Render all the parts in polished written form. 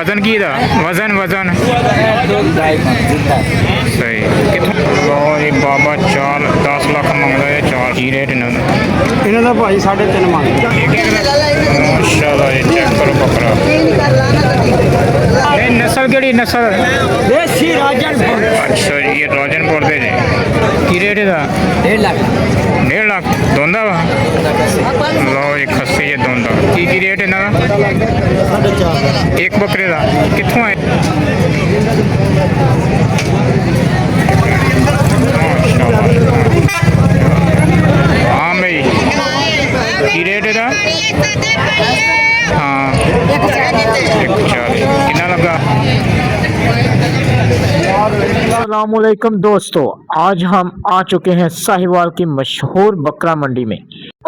वजन की दा वजन वजन सही कितों लो जी बाबा 4-10 लाख मंगदा है। 4 की रेट इन्हां दा ਇਹਨਾਂ ਦਾ ਭਾਈ 3.5 ਮੰਗਦੇ माशाल्लाह जी चेक करो बकरा। ये नस्ल केड़ी नस्ल? ਦੇਸੀ ਰਾਜਨਪੁਰ अच्छा जी ये राजनपुर दे जी की रेट है 1.5 ਲੱਖ 1.5 लाख दोंदा वा लो जी खस्सी ये दोंदा की रेट इन्हां दा 4.5 एक बकरे दा कित्थों आए? हाँ भाई की रेट है हाँ 140 कितना लगा? अस्सलामुअलैकुम दोस्तों, आज हम आ चुके हैं साहिवाल की मशहूर बकरा मंडी में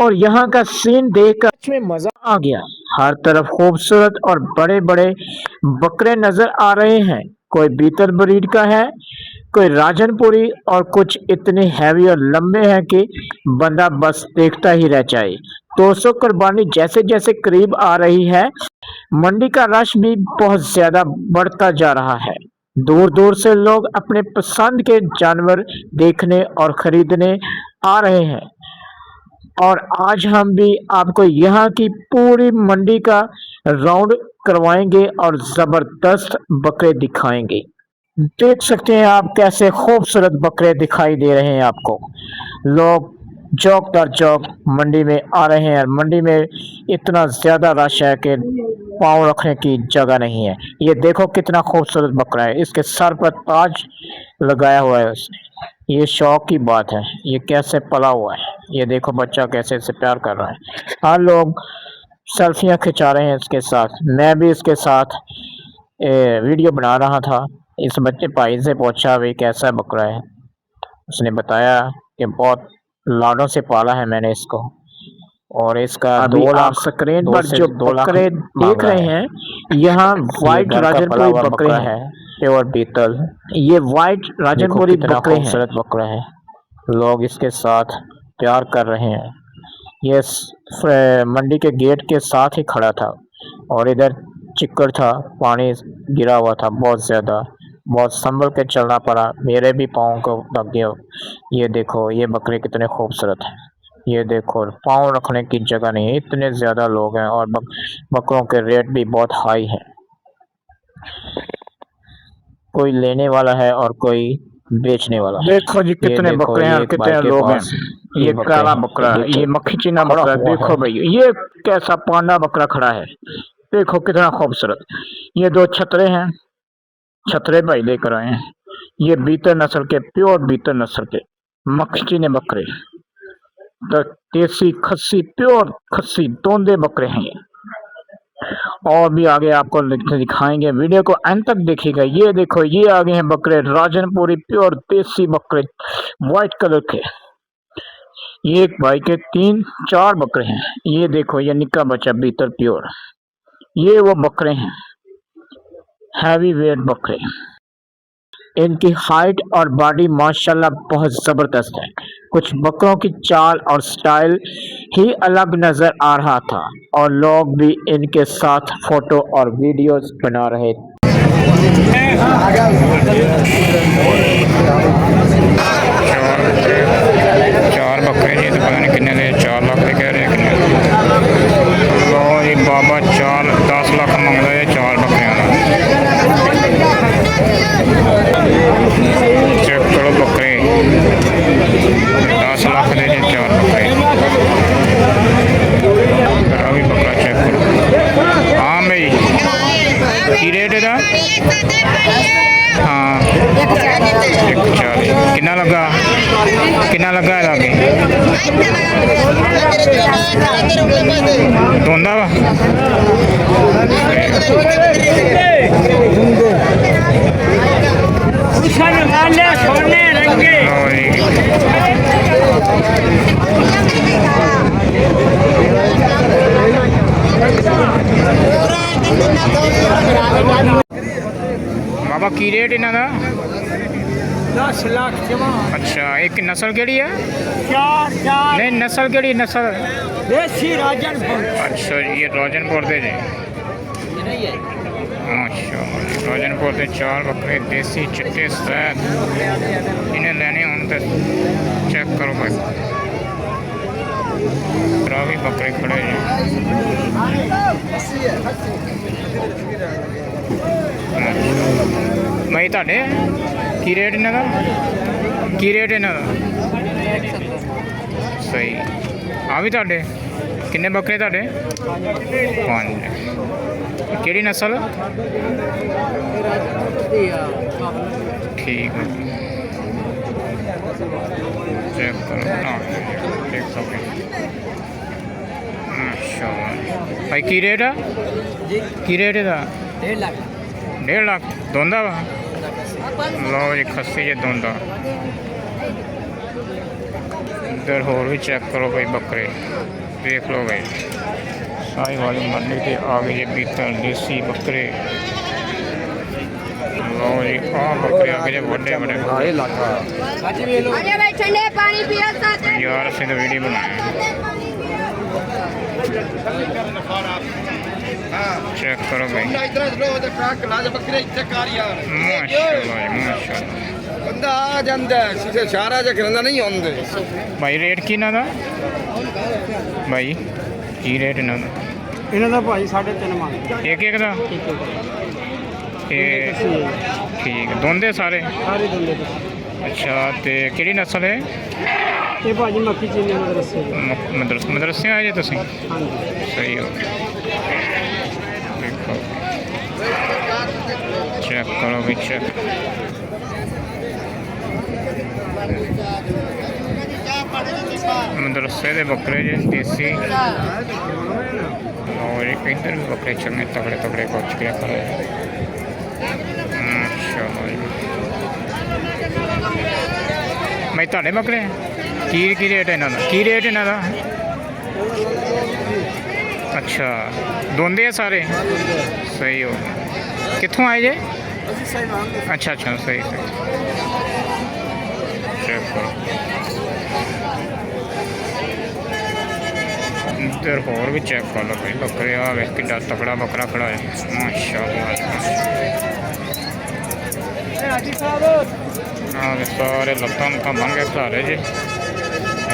और यहाँ का सीन देखकर सच में मजा आ गया। हर तरफ खूबसूरत और बड़े बड़े बकरे नजर आ रहे हैं। कोई बीतर ब्रीड का है, कोई राजनपुरी और कुछ इतने हैवी और लंबे हैं कि बंदा बस देखता ही रह जाए। 200 कुर्बानी जैसे जैसे करीब आ रही है, मंडी का रश भी बहुत ज्यादा बढ़ता जा रहा है। दूर दूर से लोग अपने पसंद के जानवर देखने और खरीदने आ रहे हैं और आज हम भी आपको यहाँ की पूरी मंडी का राउंड करवाएंगे और जबरदस्त बकरे दिखाएंगे। देख सकते हैं आप कैसे खूबसूरत बकरे दिखाई दे रहे हैं आपको। लोग चौक दर चौक मंडी में आ रहे हैं। मंडी में इतना ज्यादा रश है कि पाँव रखने की जगह नहीं है। ये देखो कितना खूबसूरत बकरा है, इसके सर पर ताज लगाया हुआ है उसने। ये शौक की बात है, ये कैसे पला हुआ है। ये देखो बच्चा कैसे इसे प्यार कर रहा है। हर लोग सेल्फियां खिंचा रहे हैं इसके साथ। मैं भी इसके साथ वीडियो बना रहा था। इस बच्चे भाई से पूछा भाई कैसा बकरा है, उसने बताया कि बहुत लाडों से पाला है मैंने इसको और इसका 2 लाख स्क्रीन पर जो बकरे देख रहे हैं यहाँ व्हाइट राजनपुरी बकरे हैं, प्योर बीतल। ये व्हाइट राजनपुरी बकरे हैं, खूबसूरत बकरा है। लोग इसके साथ प्यार कर रहे हैं। ये मंडी के गेट के साथ ही खड़ा था और इधर चिक्कड़ था, पानी गिरा हुआ था बहुत ज्यादा। बहुत संभल के चलना पड़ा, मेरे भी पाँव को लग गया। ये देखो ये बकरे कितने खूबसूरत हैं। ये देखो पाँव रखने की जगह नहीं है, इतने ज्यादा लोग हैं और बकरों के रेट भी बहुत हाई है। कोई लेने वाला है और कोई बेचने वाला। देखो जी कितने बकरे हैं और कितने लोग हैं। ये काला बकरा, ये मक्खी चीना बकरा, देखो भाई ये कैसा पांडा बकरा खड़ा है, देखो कितना खूबसूरत। ये 2 छतरे हैं, छतरे भाई लेकर आए हैं। ये बीतर नस्ल के, प्योर बीतर नस्ल के मक्खी चीने बकरे, देसी खस्सी, प्योर खस्सी दोंदे बकरे हैं ये। और भी आगे आपको दिखाएंगे, वीडियो को अंत तक देखिएगा। ये देखो ये आगे हैं बकरे राजनपुरी प्योर देसी बकरे व्हाइट कलर के। ये एक भाई के 3-4 बकरे हैं। ये देखो ये निक्का बच्चा बीतर प्योर, ये वो बकरे हैं हैवी वेट बकरे। इनकी हाइट और बॉडी माशाल्लाह बहुत जबरदस्त है। कुछ बकरों की चाल और स्टाइल ही अलग नजर आ रहा था और लोग भी इनके साथ फोटो और वीडियोस बना रहे थे। 4 बकरे जी, तो पता नहीं कितने दे, 4 लाख दे कह रहे हैं कितने। लो जी बाबा 4-10 लाख मंगदा है 4 बकरियां का। चेक करो बकरे 10 लाख दे जी 4 बकरे। अभी बकरा चेक करो। हाँ भाई की रेट है? हाँ 140 कितना लगा? कितना लगा है आगे धोंदा वा बाबा की रेट इन्हों का? 10 लाख जमा। अच्छा एक नस्ल केड़ी है? 4 नहीं नस्ल केड़ी नस्ल? देसी राजनपुर। अच्छा ये राजनपुर दे जी। माशाअल्लाह राजनपुर के 4 बकरे देसी चिट्टे सैद इन्हें लेने होने तो चेक करो भाई भी बकरे खड़े हैं भाई ਤੁਹਾਡੇ ਕੀ ਰੇਟ ਇਹਨਾਂ ਦਾ ਕੀ ਰੇਟ ਇਹਨਾਂ ਦਾ ਸਹੀ ਆ ਵੀ ਤੁਹਾਡੇ ਕਿੰਨੇ ਬੱਕਰੇ ਤੁਹਾਡੇ 5 ਕਿਹੜੀ ਨਸਲ ਠੀਕ ਹੈ ਚੈੱਕ ਕਰੋ ਨਾ ਦੇਖ ਸਕਦੇ ਮਾਸ਼ਾਅੱਲਾ ਭਾਈ ਕੀ ਰੇਟ ਆ ਕੀ ਰੇਟ ਇਹਦਾ 1.5 ਲੱਖ 1.5 ਲੱਖ ਦੋਂਦਾ ਵਾ ਲਓ ਜੀ ਖੱਸੀ ਜੇ ਦੋਂਦਾ इधर होर भी चेक करो भाई बकरे देख लो भाई साई वाली मंडी के आगे ये बीतल देसी बकरे लो जी आ बकरे आगे जो बड़े बड़े भाई ठंडे पानी पिया साथ यार असं तो वीडियो बनाया चेक करो भाई माशाल्लाह माशाल्लाह ਬੰਦਾ ਆ ਜਾਂਦਾ ਕਿਸੇ ਸ਼ਹਿਰਾਂ 'ਚ ਕਰਨਾ ਨਹੀਂ ਆਉਂਦੇ भाई रेट की ना था भाई की रेट ना ਇਹਨਾਂ ਦਾ ਭਾਈ 3.5 ਮੰਗ एक एक ਦਾ ਇਹ ਠੀਕ ਦੋਂਦੇ ਸਾਰੇ ਸਾਰੇ ਦੰਦੇ ਅੱਛਾ ਤੇ ਕਿਹੜੀ ਨਸਲ ਹੈ ਇਹ ਭਾਜੀ ਮੱਕੀ ਚੀਨੀ ਮਦਰਸੇ ਮਦਰਸੇ ਆਏ ਜੇ ਤੁਸੀਂ ਹਾਂਜੀ ਸਹੀ ਹੋ ਦੇਖੋ ਚੈੱਕ ਕਰੋ ਵੀ ਚੈੱਕ मदरसे दे बकरे जे देसी और इधर भी बकरे चंगे तगड़े तगड़े कोच के खड़े माशाल्लाह भाई ਤੁਹਾਡੇ बकरे की रेट है इन्हों की रेट इन्हों का अच्छा दोंदे है सारे सही हो कितों आए जे अच्छा अच्छा सही सही चेक करो इधर होर भी चेक कर लो भाई बकरे आ वे कि तकड़ा बकरा खड़ा है माशाल्लाह सारे लत्तां लुत्तां बन के खड़ा रहे जी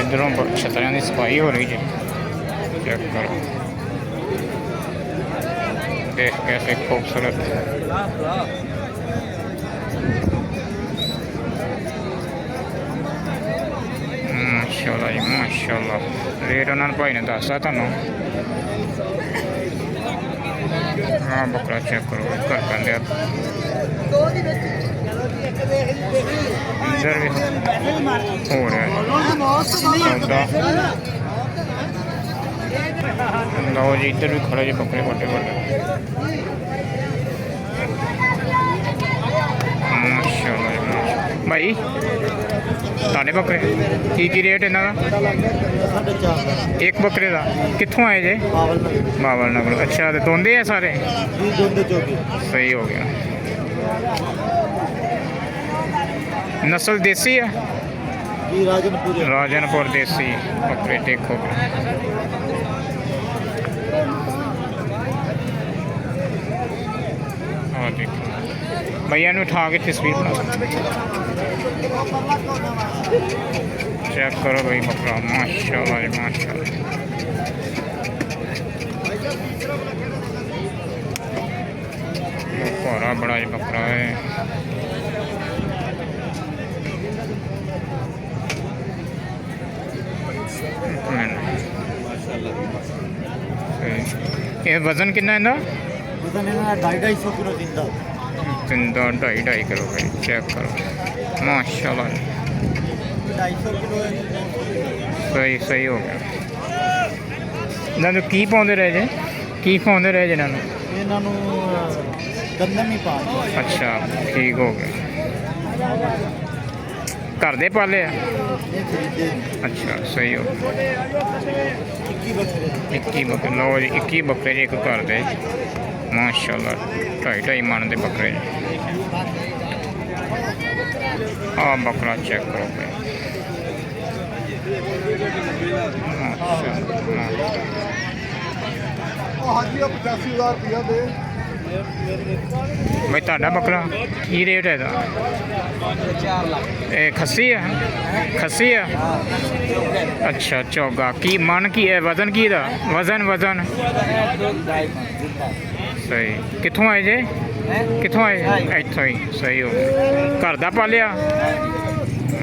इधरों छतरियां की सफाई हो रही जी चेक करो देख कैसे खूबसूरत माशाल्लाह जी माशाल्लाह रेट उन्होंने भाई ने दसता तुम हाँ बकरा चेक करो घर पेंदे इधर भी हो रहा है सौदा लो जी इधर भी खड़े जी बकरे बड़े बड़े माशाल्लाह जी माशाल्लाह भाई ਤੁਹਾਡੇ ਬੱਕਰੇ ਕੀ ਰੇਟ ਇਹਨਾਂ ਦਾ ਇੱਕ ਬੱਕਰੇ ਦਾ ਕਿੱਥੋਂ ਆਏ ਜੇ ਬਾਵਲ ਨਗਰ ਅੱਛਾ ਤੇ ਦੋਂਦੇ ਆ ਸਾਰੇ ਸਹੀ ਹੋ ਗਿਆ ਨਸਲ ਦੇਸੀ ਹੈ राजनपुर देसी बकरे देखो और देखो भैया ने उठा के तस्वीर बना चेक करो भाई बकरा माशाल्लाह जी माशाल्लाह बड़ा बड़ा ही बकरा है ये वजन कितना है ना वजन है 250 किलो जिंदा जिंदा 2.5 किलो भाई चेक करो माशाल्लाह 250 किलो सही सही हो गया इन्होंने की पाते रहे जे की पाते रहे जे इन्होंने गंदम ही पा अच्छा ठीक हो गया घर दे पाले अच्छा सही हो गया 21 बकरे लो जी 21 बकरे जी एक घर दे माशाल्लाह 2.5 मन के बकरे जी आ बकरा चेक करो भाई हाजी 85,000 रुपया दे ਬਈ ਤੁਹਾਡਾ ਬੱਕਰਾ ਕੀ ਰੇਟ ਹੈ ਇਹਦਾ? 4 ਲੱਖ ਇਹ ਖੱਸੀ ਹੈ? ਖੱਸੀ ਹੈ? ਅੱਛਾ ਚੋਗਾ ਕੀ ਮਨ ਕੀ ਹੈ? ਵਜ਼ਨ ਕੀ ਦਾ? ਵਜ਼ਨ ਸਹੀ। ਕਿੱਥੋਂ ਆਏ ਜੇ? ਕਿੱਥੋਂ ਆਏ? ਇੱਥੋਂ ਹੀ। ਸਹੀ ਹੋ ਗਿਆ। ਘਰ ਦਾ ਪਾਲਿਆ?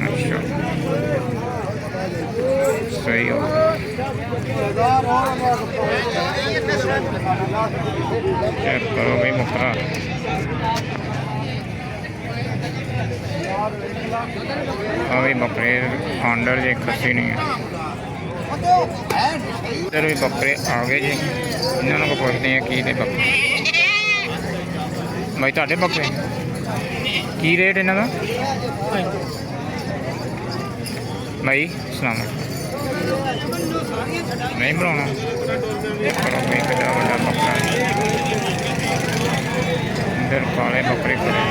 ਅੱਛਾ ਸਹੀ ਹੋ ਗਿਆ। ਚੈੱਕ ਕਰੋ ਬਈ ਬੱਕਰਾ। ਆ ਵੀ ਬੱਕਰੇ ਆਂਡਰ ਜੇ ਖੱਸੀ ਨਹੀਂ ਹੈ। ਇੱਧਰ ਵੀ ਬੱਕਰੇ ਆ ਗਏ ਜੀ। ਇਹਨਾਂ ਨੂੰ ਪੁੱਛਦੇ ਆ ਕੀ ਨੇ ਬੱਕਰੇ। ਬਾਈ ਤੁਹਾਡੇ ਬੱਕਰੇ ਕੀ ਰੇਟ ਇਹਨਾਂ ਦਾ? ਬਾਈ ਸਲਾਮ ਨਹੀਂ ਬਣਾਉਣਾ। ਕਰੋ ਬਈ ਕਿੱਡਾ ਵੱਡਾ ਬੱਕਰਾ। ਇੱਧਰ ਕਾਲੇ ਬੱਕਰੇ ਖੜੇ।